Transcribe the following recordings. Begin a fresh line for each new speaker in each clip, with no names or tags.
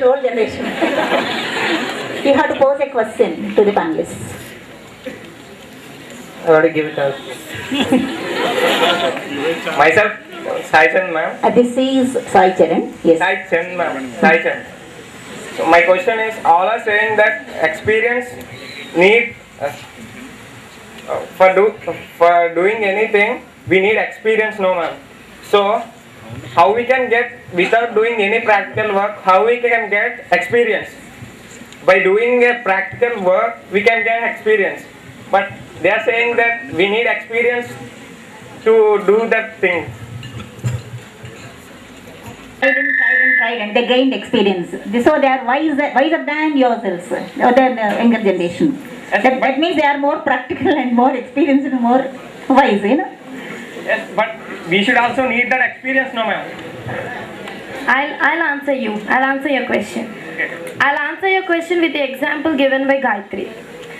old generation. You have to pose a question to the panelists.
I want to give it out. Myself, Sai Chan, ma'am.
This is Sai Charan. Yes.
Sai Chan, ma'am. Sai Chan. So my question is, all are saying that experience need for doing anything, we need experience, no, ma'am. So how we can get, without doing any practical work, how we can get experience? By doing a practical work, we can get experience. But they are saying that we need experience to do that thing.
Tried and they gained experience. So they are wiser than yourselves, or than younger generation. That means they are more practical and more experienced and more wise, you know.
Yes, but we should also need that experience, no, ma'am.
I'll answer you. I'll answer your question.
Okay.
I'll answer your question with the example given by Gayatri.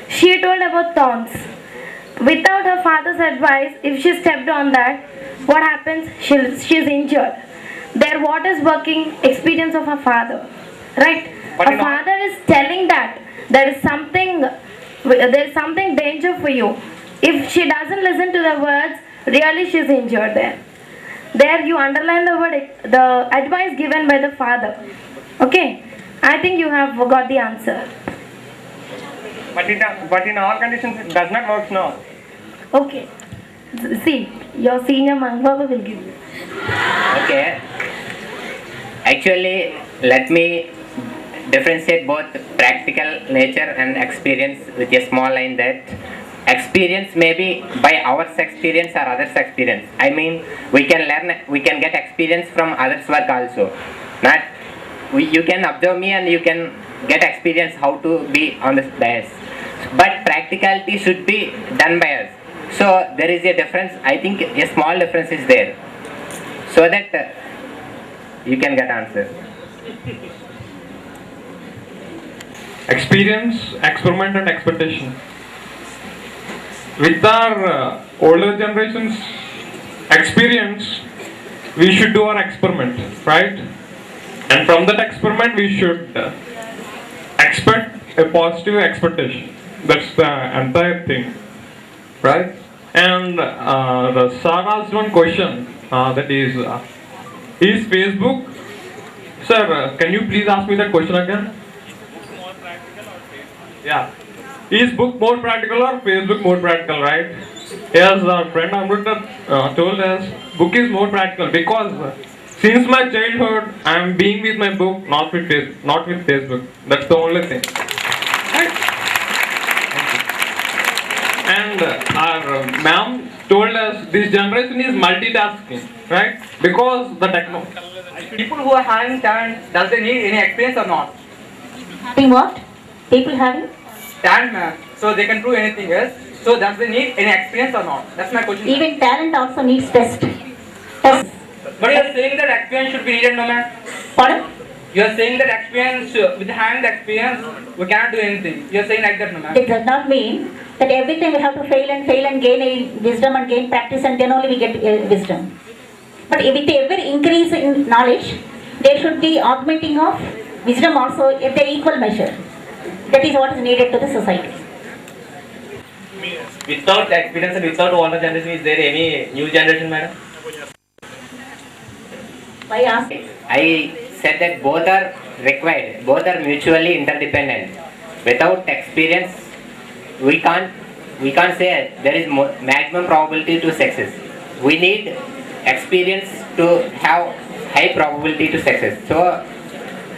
She told about thorns. Without her father's advice, if she stepped on that, what happens? She's injured. There, what is working? Experience of her father, right? Her father is telling that there is something danger for you. If she doesn't listen to the words, really she's injured there. There you underline the word, the advice given by the father. Okay, I think you have got the answer.
But in all conditions, it does not work, no.
Okay. See, your senior Mangbaba will give you.
Okay. Actually, let me differentiate both practical nature and experience with a small line that experience may be by our experience or others' experience. I mean, we can get experience from others' work also. You can observe me and you can get experience how to be on the dais. But practicality should be done by us. So there is a difference. I think a small difference is there. So that you can get answer.
Experience, experiment and expectation. With our older generations experience, we should do our experiment, right? And from that experiment we should expect a positive expectation. That's the entire thing, right? And the Sir asked one question, that is Facebook, sir, can you please ask me that question again? Yeah. Is book more practical or Facebook more practical, right? Yes, our friend Amrita told us book is more practical because since my childhood I am being with my book, not with Facebook. That's the only thing. Right? And our ma'am told us this generation is multitasking, right? Because the technology.
People who are having talent, does they need any experience or not?
Having what? People having?
Talent, ma'am. So they can prove anything else. So does they need any experience or not? That's my question.
Even talent also needs test.
But you are saying that experience should be needed, no, ma'am?
Pardon?
You are saying that experience, with having the experience, we cannot do anything. You are saying like that, no, ma'am?
It does not mean that every time we have to fail and gain a wisdom and gain practice and then only we get wisdom. But with every increase in knowledge, there should be augmenting of wisdom also at the equal measure. That is what is needed to the society.
Without experience and without older generation, is there any new generation, madam?
Why ask?
I said that both are required, both are mutually interdependent. Without experience, we can't say there is maximum probability to success. We need experience to have high probability to success. So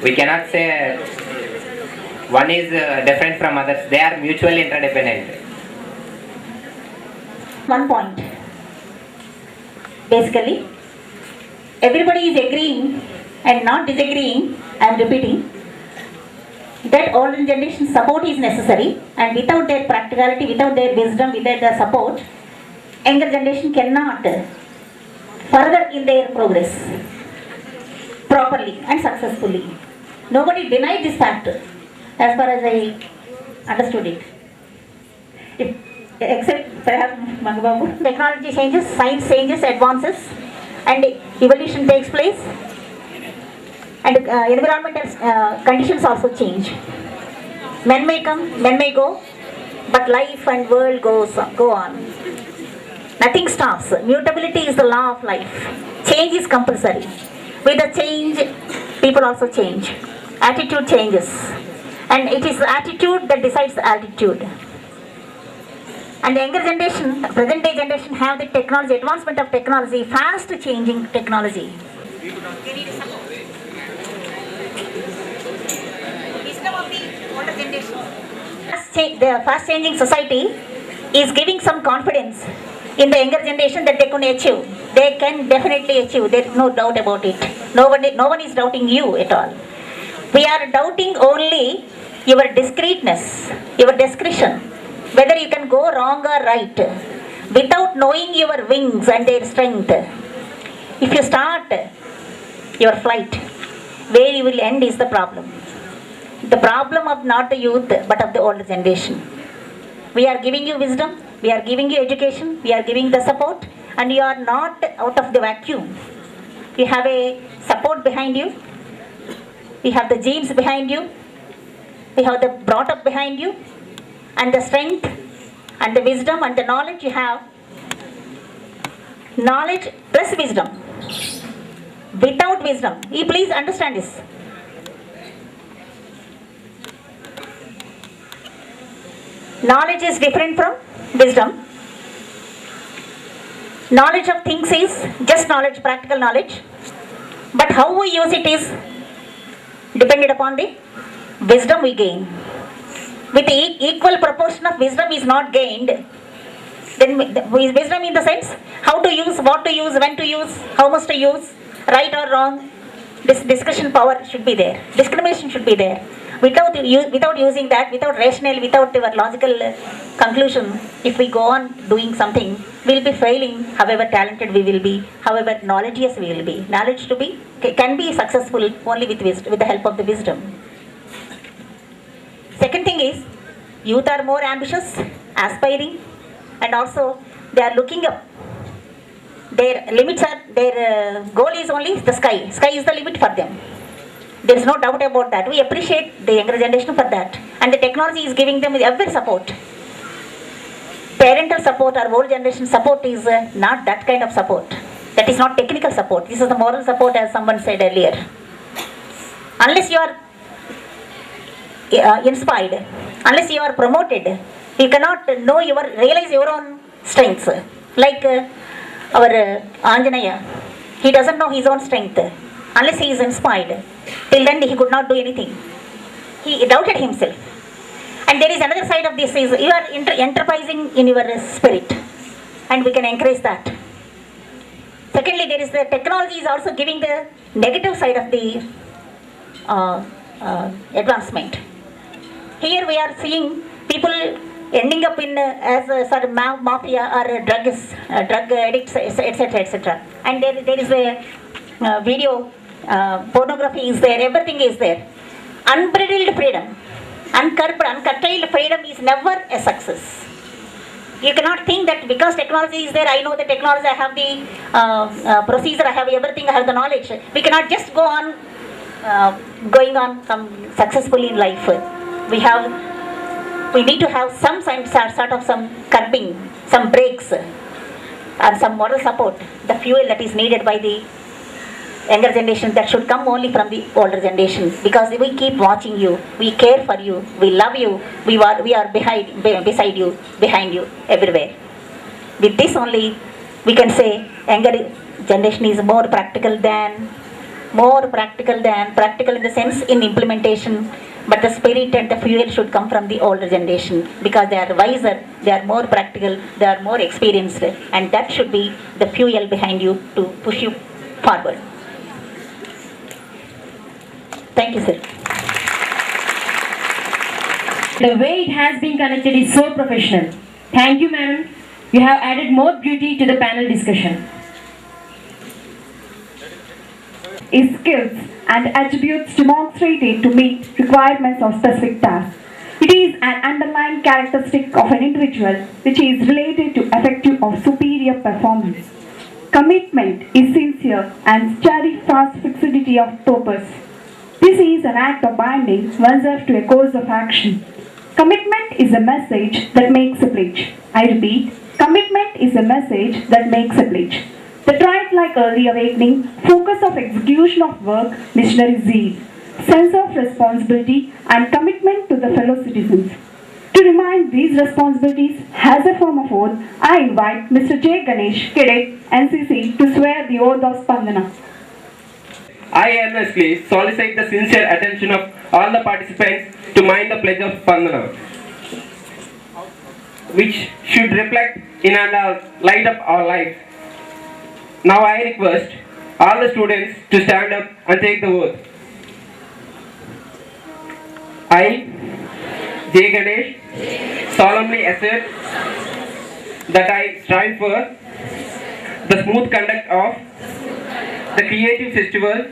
we cannot say one is different from others. They are mutually interdependent.
One point. Basically, everybody is agreeing and not disagreeing, I am repeating, that older generation support is necessary, and without their practicality, without their wisdom, without their support, younger generation cannot further in their progress properly and successfully. Nobody denied this fact as far as I understood it. Except perhaps Mangababu. Technology changes, science changes, advances, and evolution takes place. and environmental conditions also change. Men may come, men may go, but life and world go on. Nothing stops. Mutability is the law of life. Change is compulsory. With the change, people also change. Attitude changes. And it is attitude that decides the altitude. And the younger generation, present day generation have the technology, advancement of technology, fast changing technology. Wisdom of the older generation. The fast changing society is giving some confidence in the younger generation that they can achieve. They can definitely achieve. There is no doubt about it. No one is doubting you at all. We are doubting only your discreetness, your discretion, whether you can go wrong or right, without knowing your wings and their strength. If you start your flight, where you will end is the problem. The problem of not the youth, but of the older generation. We are giving you wisdom, we are giving you education, we are giving the support, and you are not out of the vacuum. You have a support behind you, we have the genes behind you, we have the brought up behind you, and the strength and the wisdom and the knowledge you have. Knowledge plus wisdom. Without wisdom, you please understand this. Knowledge is different from wisdom. Knowledge of things is just knowledge, practical knowledge. But how we use it is dependent upon the wisdom we gain. With the equal proportion of wisdom is not gained, then wisdom in the sense how to use, what to use, when to use, how much to use, right or wrong. This discussion power should be there. Discrimination should be there. Without using that, without rational, without our logical conclusion, if we go on doing something, we will be failing. However talented we will be, however knowledgeous we will be. Knowledge can be successful only with the help of the wisdom. Second thing is, youth are more ambitious, aspiring, and also they are looking up. Their goal is only the sky. Sky is the limit for them. There is no doubt about that. We appreciate the younger generation for that. And the technology is giving them every support. Parental support or old generation support is not that kind of support. That is not technical support. This is the moral support, as someone said earlier. Unless you are inspired, unless you are promoted, you cannot realize your own strengths. Like our Anjanaya, he doesn't know his own strength unless he is inspired. Till then he could not do anything. He doubted himself. And there is another side of this is you are enterprising in your spirit, and we can encourage that. Secondly, there is the technology is also giving the negative side of the advancement. Here we are seeing people ending up in as sort of mafia or drug addicts, etc., etc. And there is a video, pornography is there, everything is there. Unbridled freedom, uncurtailed freedom is never a success. You cannot think that because technology is there, I know the technology, I have the procedure, I have everything, I have the knowledge. We cannot just go on going on successfully in life. We need to have some sort of some curbing, some brakes, and some moral support, the fuel that is needed by the younger generation that should come only from the older generation, because we keep watching you, we care for you, we love you, we are beside you, behind you, everywhere. With this only we can say younger generation is more practical in the sense in implementation, but the spirit and the fuel should come from the older generation, because they are wiser, they are more practical, they are more experienced, and that should be the fuel behind you to push you forward. Thank you, sir.
The way it has been connected is so professional. Thank you, ma'am. You have added more beauty to the panel discussion.
Is skills and attributes demonstrated to meet requirements of specific tasks. It is an underlying characteristic of an individual which is related to effective or superior performance. Commitment is sincere and steadfast fixity of purpose. This is an act of binding oneself to a course of action. Commitment is a message that makes a pledge. I repeat, commitment is a message that makes a pledge. The trait like early awakening, focus of execution of work, missionary zeal, sense of responsibility and commitment to the fellow citizens. To remind these responsibilities as a form of oath, I invite Mr. J. Ganesh, Cadet, NCC, to swear the oath of Spandana.
I earnestly solicit the sincere attention of all the participants to mind the pledge of Spandana, which should reflect in the light of our life. Now I request all the students to stand up and take the oath. I, J. Ganesh, solemnly assert that I strive for the smooth conduct of the creative festival,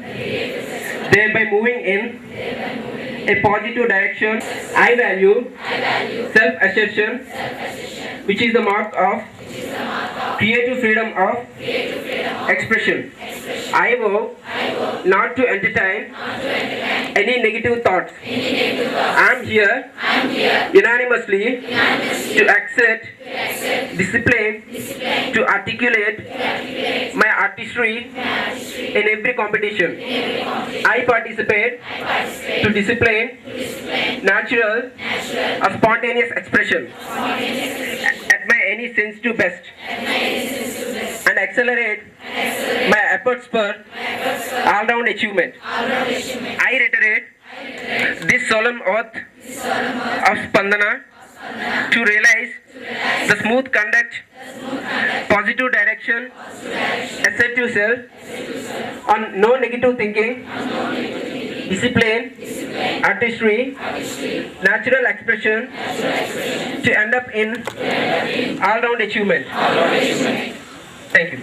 thereby moving in a positive direction. I value self-assertion, which is the mark of creative freedom of expression. I vow not to entertain any negative thoughts. I am here unanimously to accept discipline to articulate my artistry in every competition. I participate to discipline natural or spontaneous expression at my any sense to best and accelerate my efforts for all-round achievement. I reiterate this solemn oath of Spandana to realize the smooth conduct, positive direction, assertive self, on no negative thinking, discipline, artistry, natural expression to end up in all-round achievement. Thank you.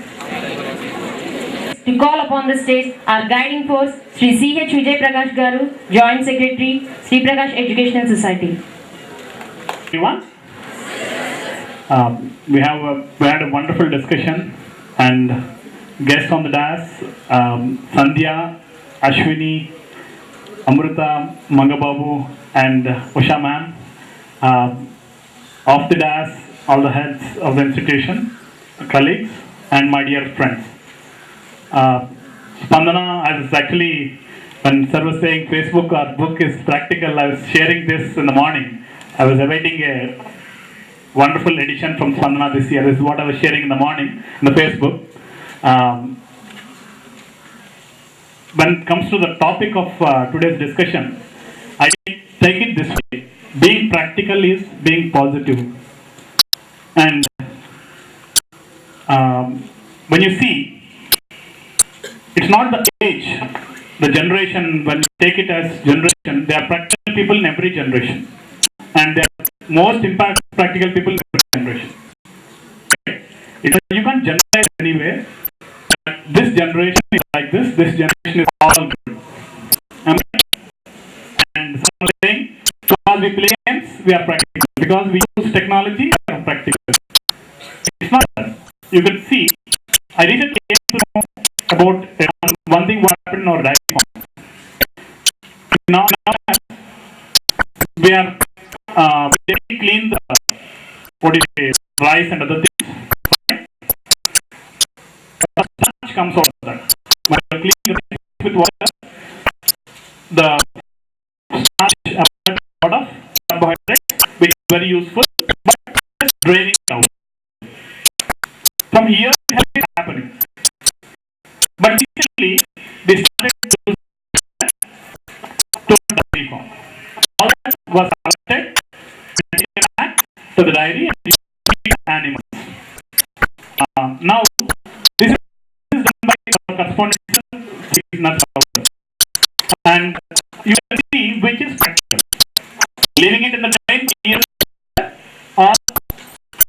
To call upon the stage our guiding force, Sri C.H. Vijay Prakash Garu, Joint Secretary, Sri Prakash Educational Society.
Everyone, we had a wonderful discussion and guests on the dais, Sandhya, Ashwini, Amrita, Mangababu and Usha ma'am. Off the dais, all the heads of the institution, colleagues and my dear friends. Spandana, I was actually, when sir was saying Facebook or book is practical, I was sharing this in the morning. I was awaiting a wonderful edition from Spandana this year. This is what I was sharing in the morning in the Facebook. When it comes to the topic of today's discussion, I take it this way. Being practical is being positive. And when you see, it's not the age, the generation, when you take it as generation, there are practical people in every generation. And there are most impact practical people in every generation. You can't generalize anyway. But this generation is like this generation is all good. And someone is saying, because we play games, we are practical. Because we use technology, we are practical. It's not that. You can see, I recently came to know about one thing what happened in our dairy farm. Now we are we clean the rice and other things. Starch comes out of that. When you clean the rice with water, the starch out of carbohydrates, which is very useful, but just draining it out. From here it has been happening. But recently, they started to use to the dairy farm. All that was harvested and taken back to the dairy and used animals. Now, this is done by our correspondent, Nathav.